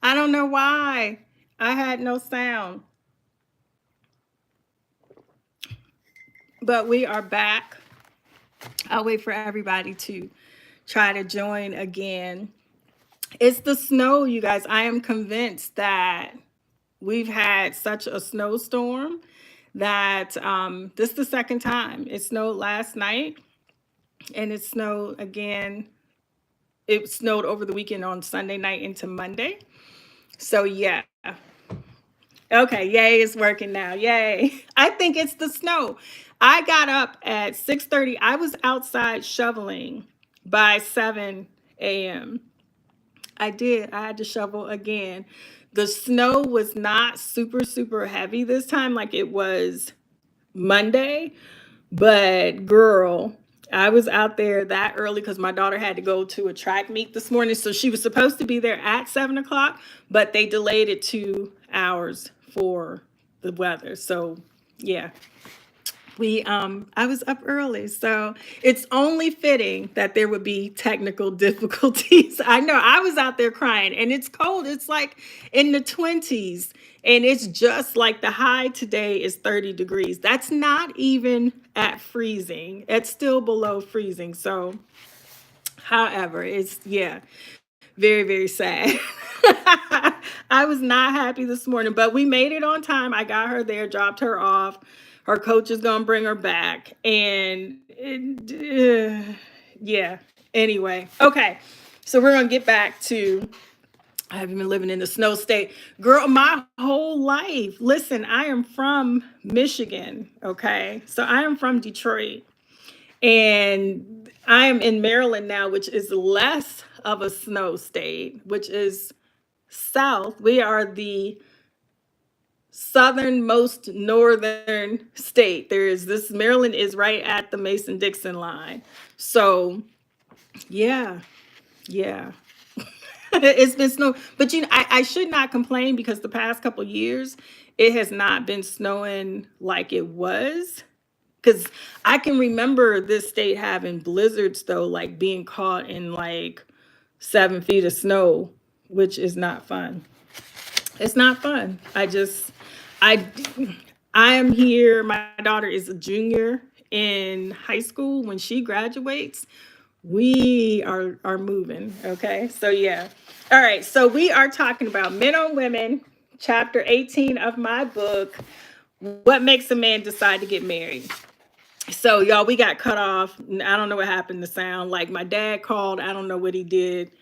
I don't know why. I had no sound. But we are back. I'll wait for everybody to try to join again. It's the snow, you guys. I am convinced that we've had such a snowstorm that this is the second time. It snowed last night and it snowed again. It snowed over the weekend on Sunday night into Monday. So yeah. Okay, yay, it's working now. Yay. I think it's the snow. I got up at 6:30. I was outside shoveling by 7 a.m. I did. I had to shovel again. The snow was not super, super heavy this time like it was Monday, but girl, I was out there that early because my daughter had to go to a track meet this morning. So she was supposed to be there at 7 o'clock, but they delayed it 2 hours for the weather. So yeah, we I was up early, so it's only fitting that there would be technical difficulties. I know I was out there crying and it's cold. It's like in the 20s and it's just like the high today is 30 degrees. That's not even at freezing. It's still below freezing. So, however, it's yeah, very, very sad. I was not happy this morning, but we made it on time. I got her there, dropped her off. Her coach is going to bring her back. And yeah, anyway. Okay, so we're going to get back to I haven't been living in the snow state. Girl, my whole life. Listen, I am from Michigan, okay? So I am from Detroit. And I am in Maryland now, which is less of a snow state, which is south. We are the southernmost northern state. There is this Maryland is right at the Mason-Dixon line. So, yeah, yeah. It's been snow, but I should not complain because the past couple years it has not been snowing like it was. Because I can remember this state having blizzards though, like being caught in like 7 feet of snow, which is not fun. It's not fun. I I am here. My daughter is a junior in high school. When she graduates, we are moving. Okay. So yeah. All right. So we are talking about Men on Women, chapter 18 of my book, What Makes a Man Decide to Get Married. So y'all, we got cut off. I don't know what happened to sound. Like my dad called. I don't know what he did,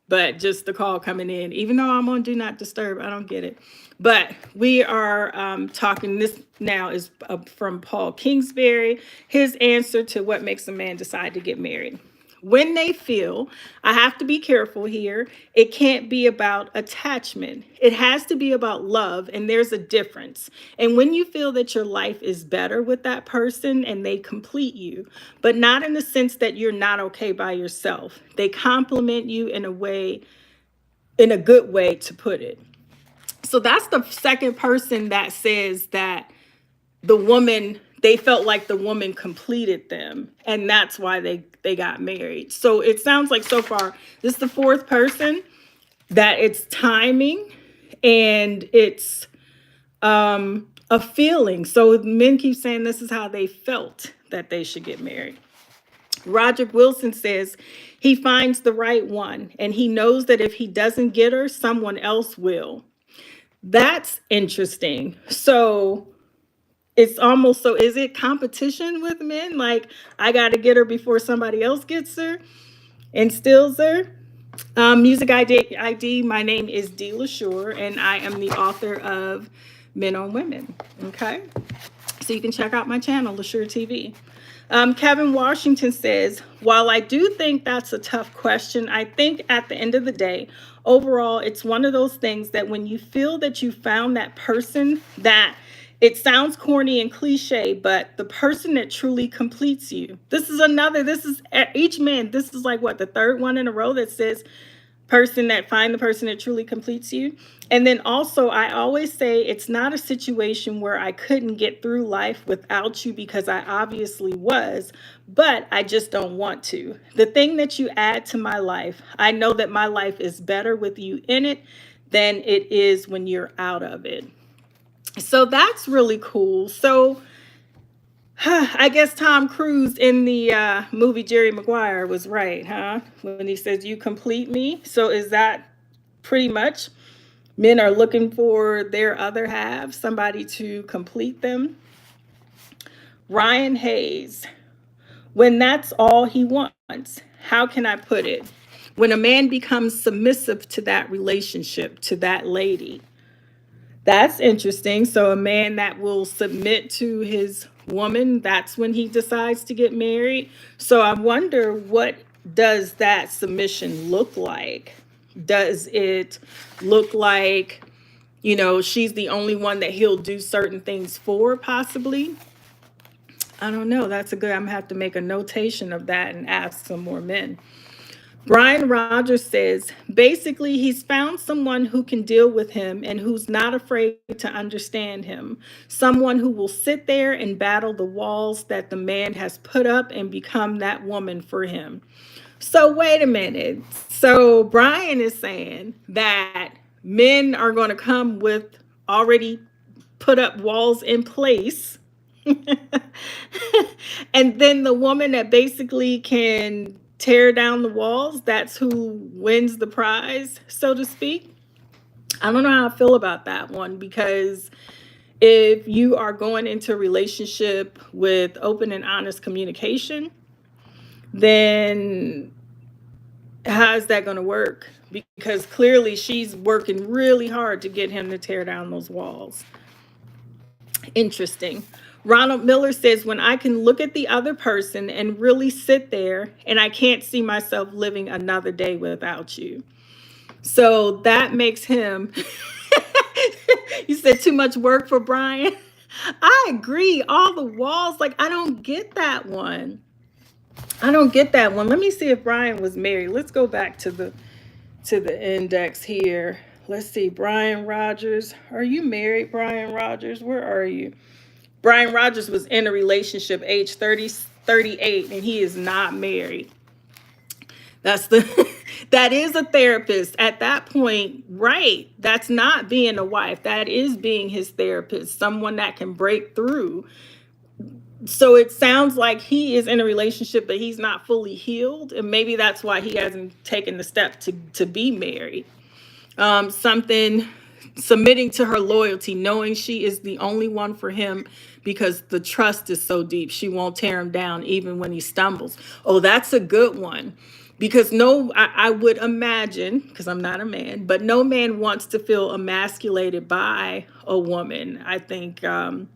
but just the call coming in, even though I'm on Do Not Disturb, I don't get it. But we are talking, this now is from Paul Kingsbury, his answer to what makes a man decide to get married. When they feel, I have to be careful here, it can't be about attachment. It has to be about love, and there's a difference. And when you feel that your life is better with that person and they complete you, but not in the sense that you're not okay by yourself. They complement you in a way, in a good way to put it. So that's the second person that says that the woman, they felt like the woman completed them and that's why they got married. So it sounds like so far this is the fourth person that it's timing and it's a feeling. So men keep saying this is how they felt that they should get married. Roderick Wilson says he finds the right one and he knows that if he doesn't get her, someone else will. That's interesting. So it's almost, so is it competition with men? Like, I got to get her before somebody else gets her and steals her? Music ID, my name is Dee LaSure, and I am the author of Men on Women. Okay? So you can check out my channel, LaSure TV. Kevin Washington says, while I do think that's a tough question, I think at the end of the day, overall, it's one of those things that when you feel that you found that person that it sounds corny and cliche, but the person that truly completes you. This is each man, this is like what, the third one in a row that says find the person that truly completes you. And then also, I always say it's not a situation where I couldn't get through life without you, because I obviously was, but I just don't want to. The thing that you add to my life, I know that my life is better with you in it than it is when you're out of it. So that's really cool. So I guess Tom Cruise in the movie Jerry Maguire was right, huh? When he says, "You complete me." So is that pretty much men are looking for their other half, somebody to complete them? Ryan Hayes, when that's all he wants, how can I put it? When a man becomes submissive to that relationship, to that lady. That's interesting. So a man that will submit to his woman, that's when he decides to get married. So I wonder, what does that submission look like? Does it look like, she's the only one that he'll do certain things for, possibly? I don't know. That's a good, I'm gonna have to make a notation of that and ask some more men. Brian Rogers says, basically, he's found someone who can deal with him and who's not afraid to understand him. Someone who will sit there and battle the walls that the man has put up and become that woman for him. So, wait a minute. So, Brian is saying that men are going to come with already put up walls in place. And then the woman that basically can tear down the walls, that's who wins the prize, so to speak. I don't know how I feel about that one, because if you are going into a relationship with open and honest communication, then how is that going to work? Because clearly she's working really hard to get him to tear down those walls. Interesting. Ronald Miller says, when I can look at the other person and really sit there, and I can't see myself living another day without you. So that makes him, you said too much work for Brian. I agree. All the walls, like, I don't get that one. Let me see if Brian was married. Let's go back to the index here. Let's see. Brian Rogers. Are you married, Brian Rogers? Where are you? Brian Rogers was in a relationship age 38, and he is not married. That is a therapist at that point, right? That's not being a wife. That is being his therapist, someone that can break through. So it sounds like he is in a relationship, but he's not fully healed. And maybe that's why he hasn't taken the step to be married. Something submitting to her loyalty, knowing she is the only one for him because the trust is so deep. She won't tear him down even when he stumbles. Oh, that's a good one. Because I would imagine, because I'm not a man, but no man wants to feel emasculated by a woman. I think a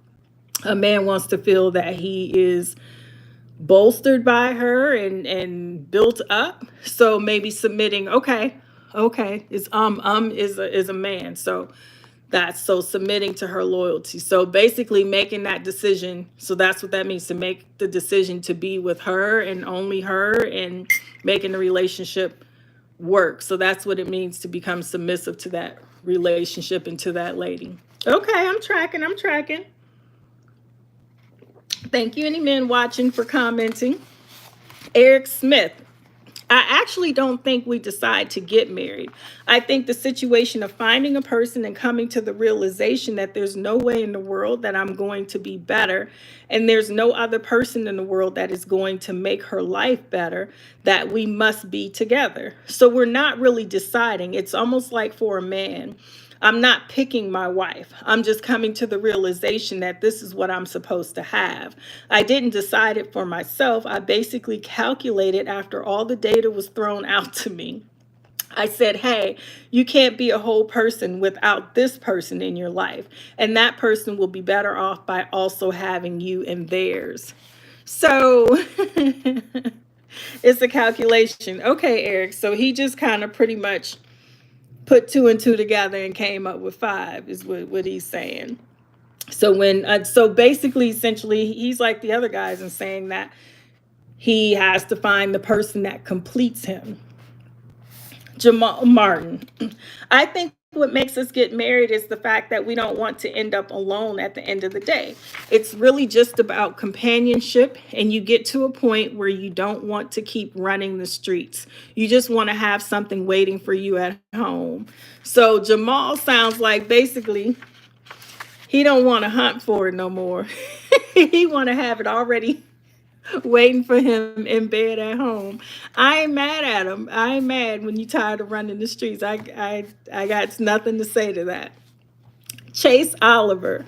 man wants to feel that he is bolstered by her and built up. So maybe submitting, okay, is a man. So that's so submitting to her loyalty. So basically making that decision. So that's what that means, to make the decision to be with her and only her, and making the relationship work. So that's what it means to become submissive to that relationship and to that lady. Okay, I'm tracking. Thank you, any men watching, for commenting. Eric Smith. I actually don't think we decide to get married. I think the situation of finding a person and coming to the realization that there's no way in the world that I'm going to be better, and there's no other person in the world that is going to make her life better, that we must be together. So we're not really deciding. It's almost like for a man, I'm not picking my wife. I'm just coming to the realization that this is what I'm supposed to have. I didn't decide it for myself. I basically calculated after all the data was thrown out to me. I said, hey, you can't be a whole person without this person in your life. And that person will be better off by also having you in theirs. So it's a calculation. Okay, Eric. So he just kind of pretty much put 2 and 2 together and came up with 5, is what he's saying. So so basically, essentially, he's like the other guys in saying that he has to find the person that completes him. Jamal Martin. I think what makes us get married is the fact that we don't want to end up alone at the end of the day. It's really just about companionship, and you get to a point where you don't want to keep running the streets. You just want to have something waiting for you at home. So Jamal sounds like basically he don't want to hunt for it no more. He want to have it already waiting for him in bed at home. I ain't mad at him. I ain't mad when you tired of running the streets. I got nothing to say to that. Chase Oliver.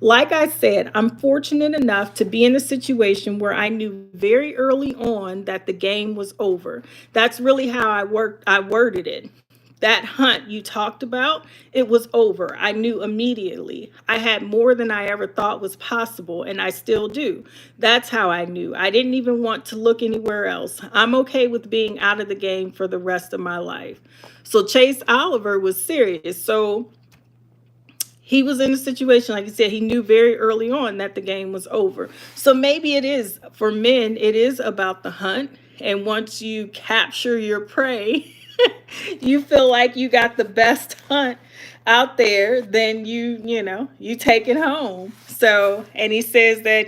Like I said, I'm fortunate enough to be in a situation where I knew very early on that the game was over. That's really how I worded it. That hunt you talked about, it was over. I knew immediately. I had more than I ever thought was possible, and I still do. That's how I knew. I didn't even want to look anywhere else. I'm okay with being out of the game for the rest of my life. So Chase Oliver was serious. So he was in a situation, like you said, he knew very early on that the game was over. So maybe it is, for men, it is about the hunt. And once you capture your prey, you feel like you got the best hunt out there, then you take it home. So, and he says that,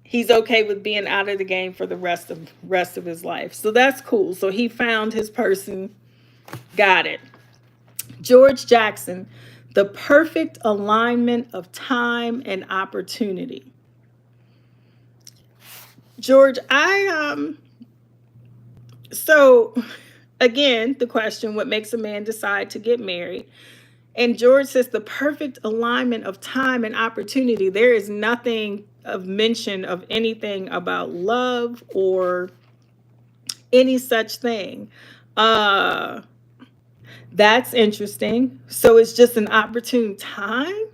he's okay with being out of the game for the rest of his life. So that's cool. So he found his person, got it. George Jackson, the perfect alignment of time and opportunity. George, so again, the question, what makes a man decide to get married? And George says the perfect alignment of time and opportunity. There is nothing of mention of anything about love or any such thing. That's interesting. So it's just an opportune time.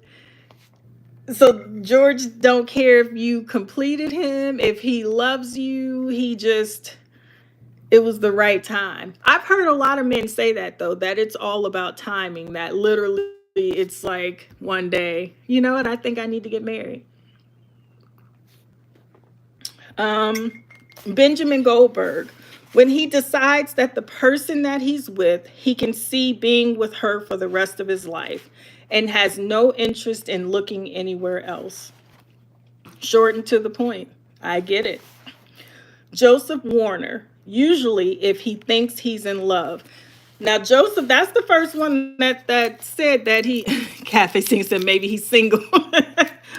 So George don't care if you completed him, if he loves you, it was the right time. I've heard a lot of men say that though, that it's all about timing, that literally it's like one day, you know what, I think I need to get married. Benjamin Goldberg, when he decides that the person that he's with, he can see being with her for the rest of his life and has no interest in looking anywhere else. Short and to the point. I get it. Joseph Warner, usually if he thinks he's in love. Now, Joseph, that's the first one that said that he, Cafe Singh said maybe he's single.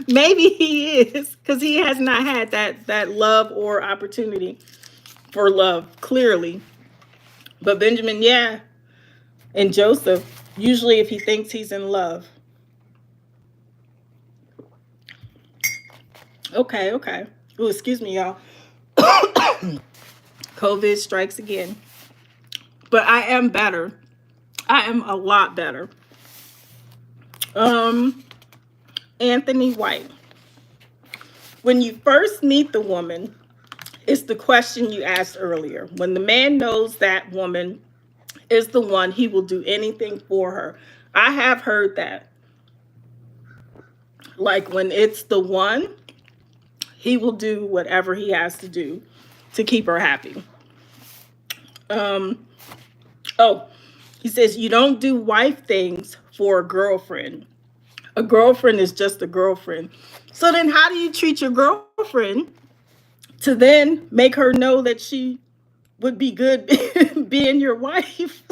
Maybe he is, because he has not had that love or opportunity for love, clearly. But Benjamin, yeah, and Joseph, usually if he thinks he's in love. Okay. Oh, excuse me, y'all. COVID strikes again. But I am better. I am a lot better. Anthony White. When you first meet the woman, it's the question you asked earlier. When the man knows that woman is the one, he will do anything for her. I have heard that. Like when it's the one, he will do whatever he has to do to keep her happy. He says, you don't do wife things for a girlfriend. A girlfriend is just a girlfriend. So then how do you treat your girlfriend to then make her know that she would be good being your wife?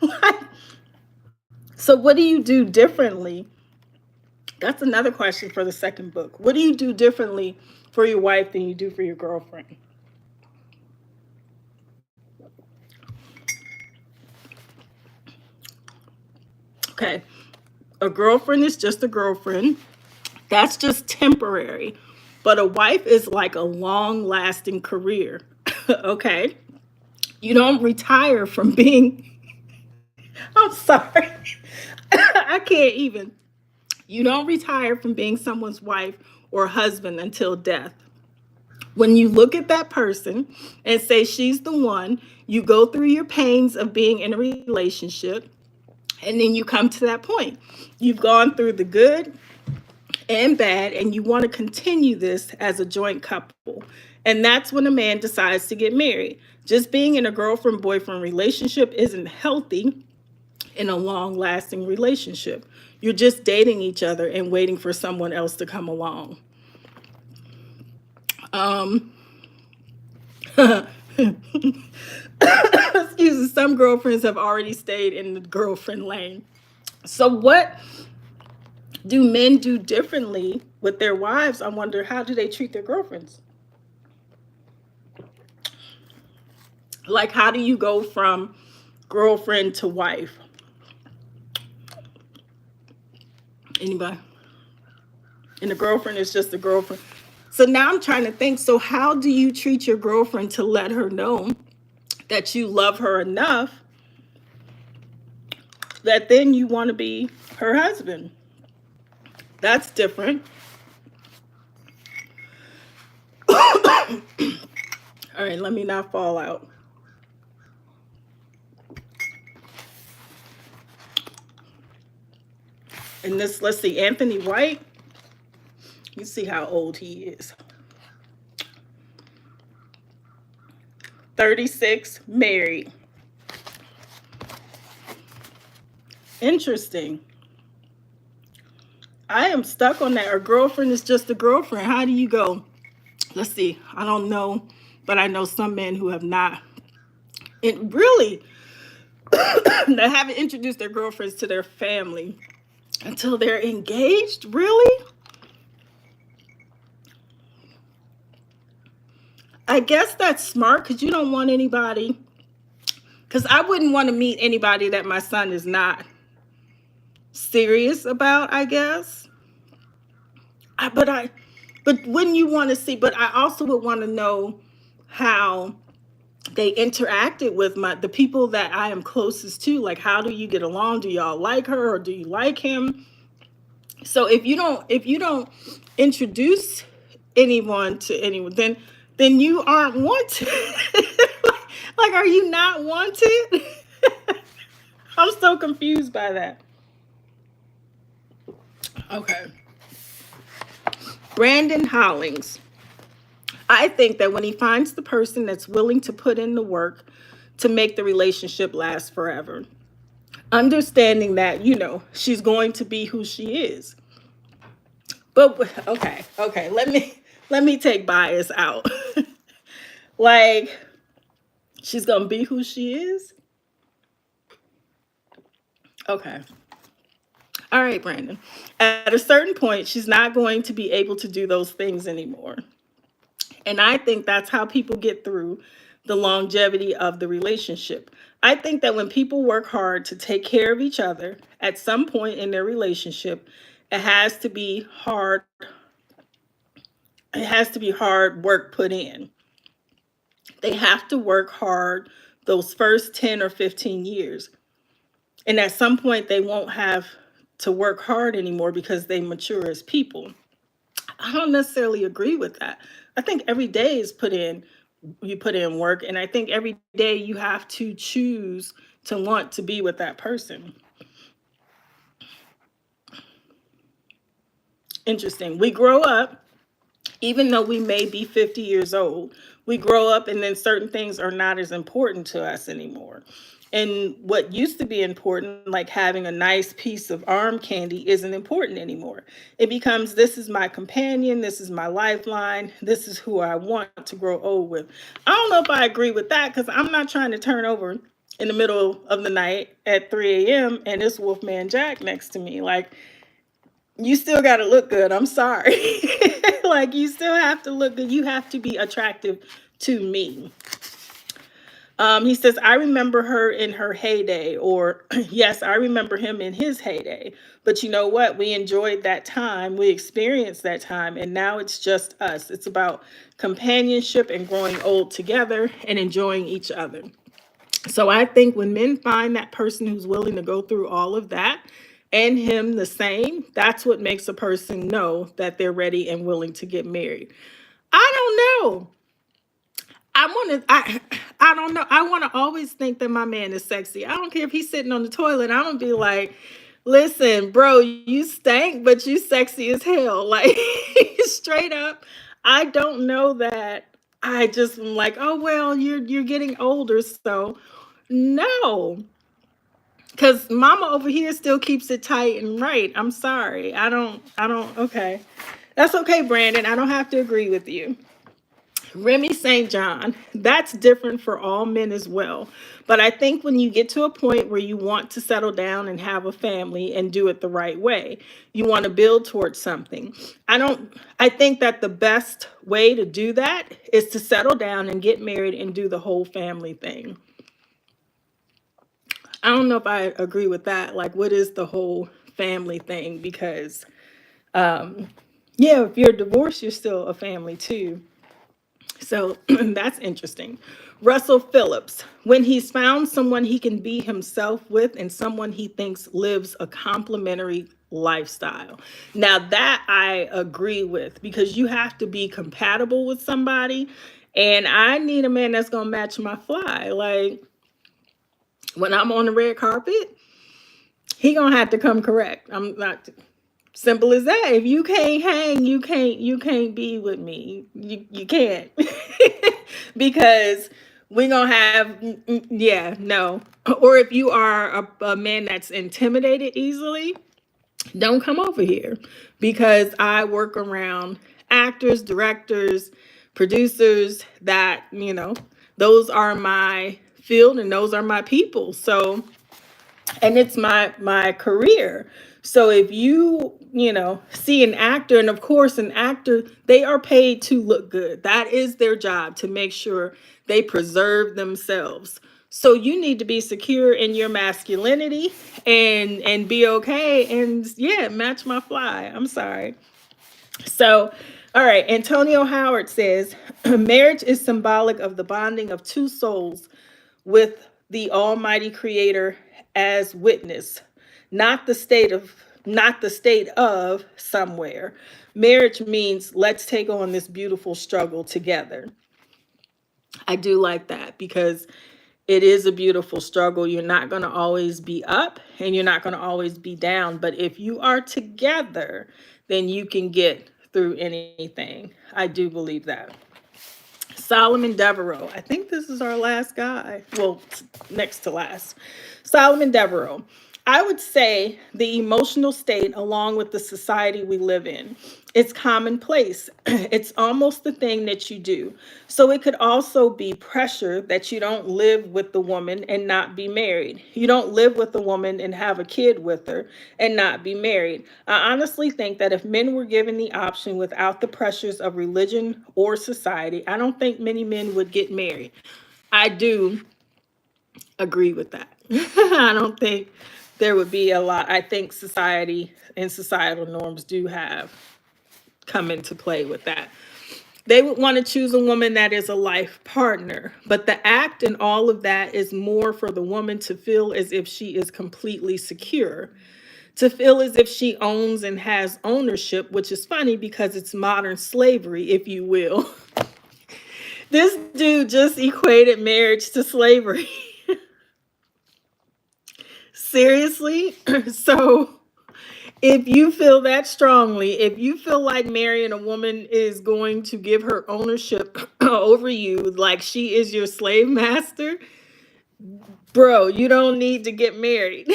Like, so what do you do differently? That's another question for the second book. What do you do differently for your wife than you do for your girlfriend? Okay, a girlfriend is just a girlfriend. That's just temporary. But a wife is like a long-lasting career. Okay? You don't retire from being, I'm sorry. I can't even. You don't retire from being someone's wife or husband until death. When you look at that person and say she's the one, you go through your pains of being in a relationship, and then you come to that point. You've gone through the good and bad, and you want to continue this as a joint couple. And that's when a man decides to get married. Just being in a girlfriend boyfriend relationship isn't healthy in a long lasting relationship. You're just dating each other and waiting for someone else to come along. Um, excuse me, some girlfriends have already stayed in the girlfriend lane. So, what do men do differently with their wives? I wonder, how do they treat their girlfriends? Like, how do you go from girlfriend to wife? Anybody? And the girlfriend is just a girlfriend. So now I'm trying to think. So, how do you treat your girlfriend to let her know that you love her enough that then you want to be her husband? That's different. All right, let me not fall out. And this, let's see, Anthony White, you see how old he is. 36, married. Interesting. I am stuck on that. A girlfriend is just a girlfriend. How do you go? Let's see. I don't know, but I know some men who have not. And really, they haven't introduced their girlfriends to their family until they're engaged. Really? I guess that's smart because you don't want anybody. Because I wouldn't want to meet anybody that my son is not serious about, I guess. But wouldn't you want to see? But I also would want to know how they interacted with the people that I am closest to. Like, how do you get along? Do y'all like her or do you like him? So if you don't introduce anyone to anyone, then you aren't wanted. Like, are you not wanted? I'm so confused by that. Okay. Brandon Hollings. I think that when he finds the person that's willing to put in the work to make the relationship last forever, understanding that, she's going to be who she is. But okay, let me take bias out. Like, she's going to be who she is? Okay. All right, Brandon. At a certain point, she's not going to be able to do those things anymore. And I think that's how people get through the longevity of the relationship. I think that when people work hard to take care of each other at some point in their relationship, it has to be hard. It has to be hard work put in. They have to work hard those first 10 or 15 years. And at some point, they won't have to work hard anymore because they mature as people. I don't necessarily agree with that. I think every day you put in work. And I think every day you have to choose to want to be with that person. Interesting. We grow up, even though we may be 50 years old, we grow up and then certain things are not as important to us anymore. And what used to be important, like having a nice piece of arm candy, isn't important anymore. It becomes, this is my companion, this is my lifeline, this is who I want to grow old with. I don't know if I agree with that because I'm not trying to turn over in the middle of the night at 3 a.m. and this Wolfman Jack next to me. Like, you still got to look good. I'm sorry. Like, you still have to look good. You have to be attractive to me. He says, I remember her in her heyday, or yes, I remember him in his heyday. But you know what? We enjoyed that time. We experienced that time. And now it's just us. It's about companionship and growing old together and enjoying each other. So I think when men find that person who's willing to go through all of that and him the same, that's what makes a person know that they're ready and willing to get married. I don't know. I don't know. I want to always think that my man is sexy. I don't care if he's sitting on the toilet. I'm gonna be like, listen, bro, you stank, but you sexy as hell. Like, straight up. I don't know that I just am like, oh well, you're getting older, so no, because Mama over here still keeps it tight and right. I'm sorry, I don't. Okay, that's okay, Brandon. I don't have to agree with you. Remy St. John, that's different for all men as well. But I think when you get to a point where you want to settle down and have a family and do it the right way, you want to build towards something. I think that the best way to do that is to settle down and get married and do the whole family thing. I don't know if I agree with that. Like, what is the whole family thing? Because, um, yeah, if you're divorced, you're still a family too. So that's interesting. Russell Phillips, when he's found someone he can be himself with and someone he thinks lives a complementary lifestyle. Now, that I agree with because you have to be compatible with somebody. And I need a man that's going to match my fly. Like when I'm on the red carpet, he going to have to come correct. I'm not. Simple as that. If you can't hang, you can't be with me. You can't. Because we're gonna have yeah, no. Or if you are a man that's intimidated easily, don't come over here because I work around actors, directors, producers that, those are my field and those are my people. So and it's my career. So if you see an actor, and of course an actor, they are paid to look good. That is their job, to make sure they preserve themselves. So you need to be secure in your masculinity and be okay, and yeah, match my fly. I'm sorry. So, all right, Antonio Howard says marriage is symbolic of the bonding of two souls with the almighty creator as witness, not the state of somewhere. Marriage means let's take on this beautiful struggle together. I do like that because it is a beautiful struggle. You're not going to always be up and you're not going to always be down, but if you are together, then you can get through anything. I do believe that. Solomon Devereaux. I think this is our last guy. Well, next to last. Solomon Devereaux. I would say the emotional state, along with the society we live in, it's commonplace. It's almost the thing that you do. So it could also be pressure that you don't live with the woman and not be married. You don't live with the woman and have a kid with her and not be married. I honestly think that if men were given the option without the pressures of religion or society, I don't think many men would get married. I do agree with that. I don't think there would be a lot. I think society and societal norms do have come into play with that. They would want to choose a woman that is a life partner, but the act and all of that is more for the woman to feel as if she is completely secure, to feel as if she owns and has ownership, which is funny because it's modern slavery, if you will. This dude just equated marriage to slavery. Seriously? So if you feel that strongly, if you feel like marrying a woman is going to give her ownership over you, like she is your slave master, bro, you don't need to get married.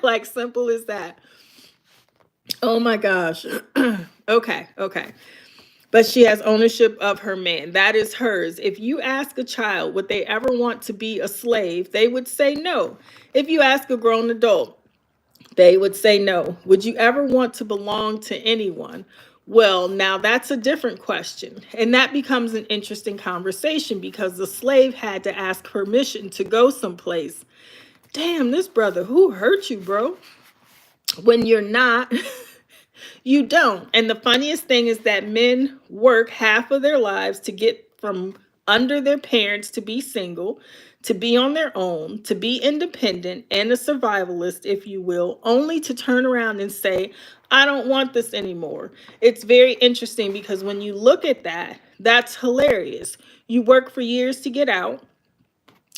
Like, simple as that. Oh my gosh. Okay, okay. But she has ownership of her man. That is hers. If you ask a child would they ever want to be a slave, they would say no. If you ask a grown adult, they would say no. Would you ever want to belong to anyone? Well, now that's a different question. And that becomes an interesting conversation because the slave had to ask permission to go someplace. Damn, this brother, who hurt you, bro? When you're not, you don't. And the funniest thing is that men work half of their lives to get from under their parents to be single, to be on their own, to be independent and a survivalist, if you will, only to turn around and say, I don't want this anymore. It's very interesting because when you look at that, that's hilarious. You work for years to get out.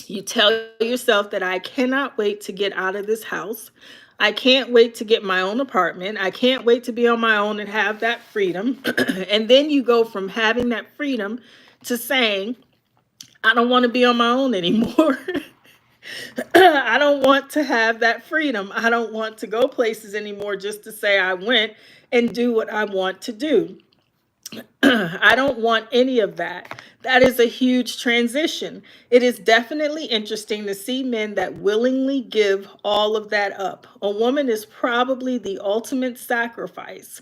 You tell yourself that I cannot wait to get out of this house. I can't wait to get my own apartment. I can't wait to be on my own and have that freedom. And then you go from having that freedom to saying, I don't want to be on my own anymore. I don't want to have that freedom. I don't want to go places anymore just to say I went and do what I want to do. I don't want any of that. That is a huge transition. It is definitely interesting to see men that willingly give all of that up. A woman is probably the ultimate sacrifice.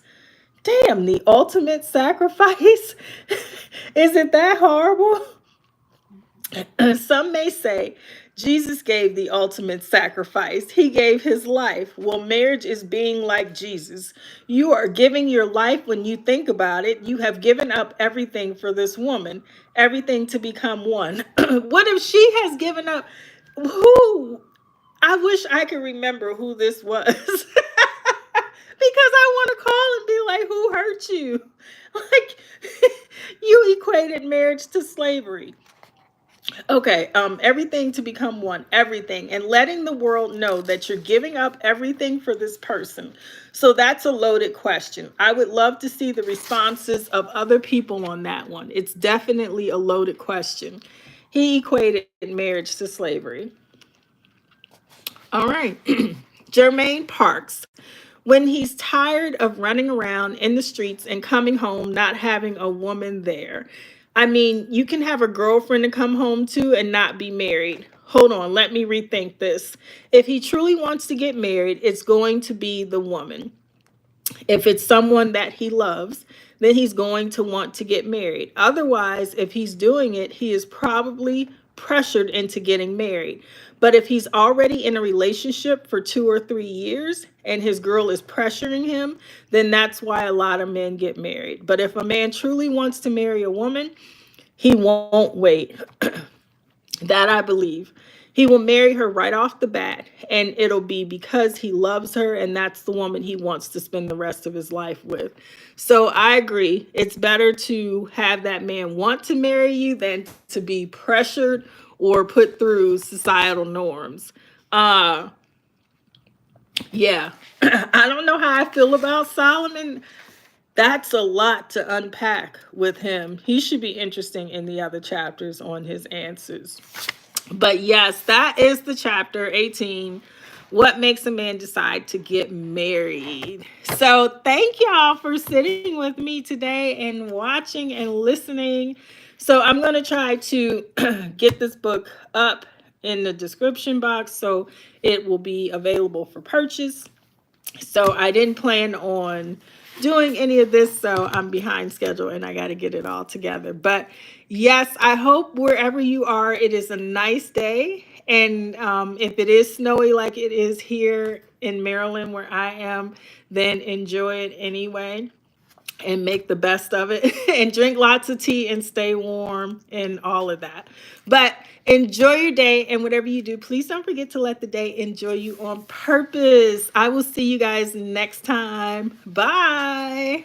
Damn, the ultimate sacrifice? Is it that horrible? Some may say Jesus gave the ultimate sacrifice. He gave his life. Well, marriage is being like Jesus. You are giving your life when you think about it. You have given up everything for this woman, everything to become one. What if she has given up? Who? I wish I could remember who this was. Because I want to call and be like, who hurt you? Like, you equated marriage to slavery. Okay, everything to become one, everything, and letting the world know that you're giving up everything for this person. So that's a loaded question. I would love to see the responses of other people on that one. It's definitely a loaded question. He equated marriage to slavery. All right. Jermaine Parks. When he's tired of running around in the streets and coming home not having a woman there. I mean, you can have a girlfriend to come home to and not be married. Hold on, let me rethink this. If he truly wants to get married, it's going to be the woman. If it's someone that he loves, then he's going to want to get married. Otherwise, if he's doing it, he is probably pressured into getting married. But if he's already in a relationship for 2 or 3 years and his girl is pressuring him, then that's why a lot of men get married. But if a man truly wants to marry a woman, he won't wait. That I believe. He will marry her right off the bat, and it'll be because he loves her, and that's the woman he wants to spend the rest of his life with. So I agree. It's better to have that man want to marry you than to be pressured or put through societal norms. Uh, yeah. I don't know how I feel about Solomon. That's a lot to unpack with him. He should be interesting in the other chapters on his answers. But yes, that is the chapter 18. What makes a man decide to get married? So, thank y'all for sitting with me today and watching and listening. So, I'm going to try to get this book up in the description box so it will be available for purchase. So I didn't plan on doing any of this, so I'm behind schedule and I got to get it all together. But yes, I hope wherever you are, it is a nice day. And if it is snowy like it is here in Maryland where I am, then enjoy it anyway and make the best of it and drink lots of tea and stay warm and all of that. But enjoy your day, and whatever you do, please don't forget to let the day enjoy you on purpose. I will see you guys next time. Bye.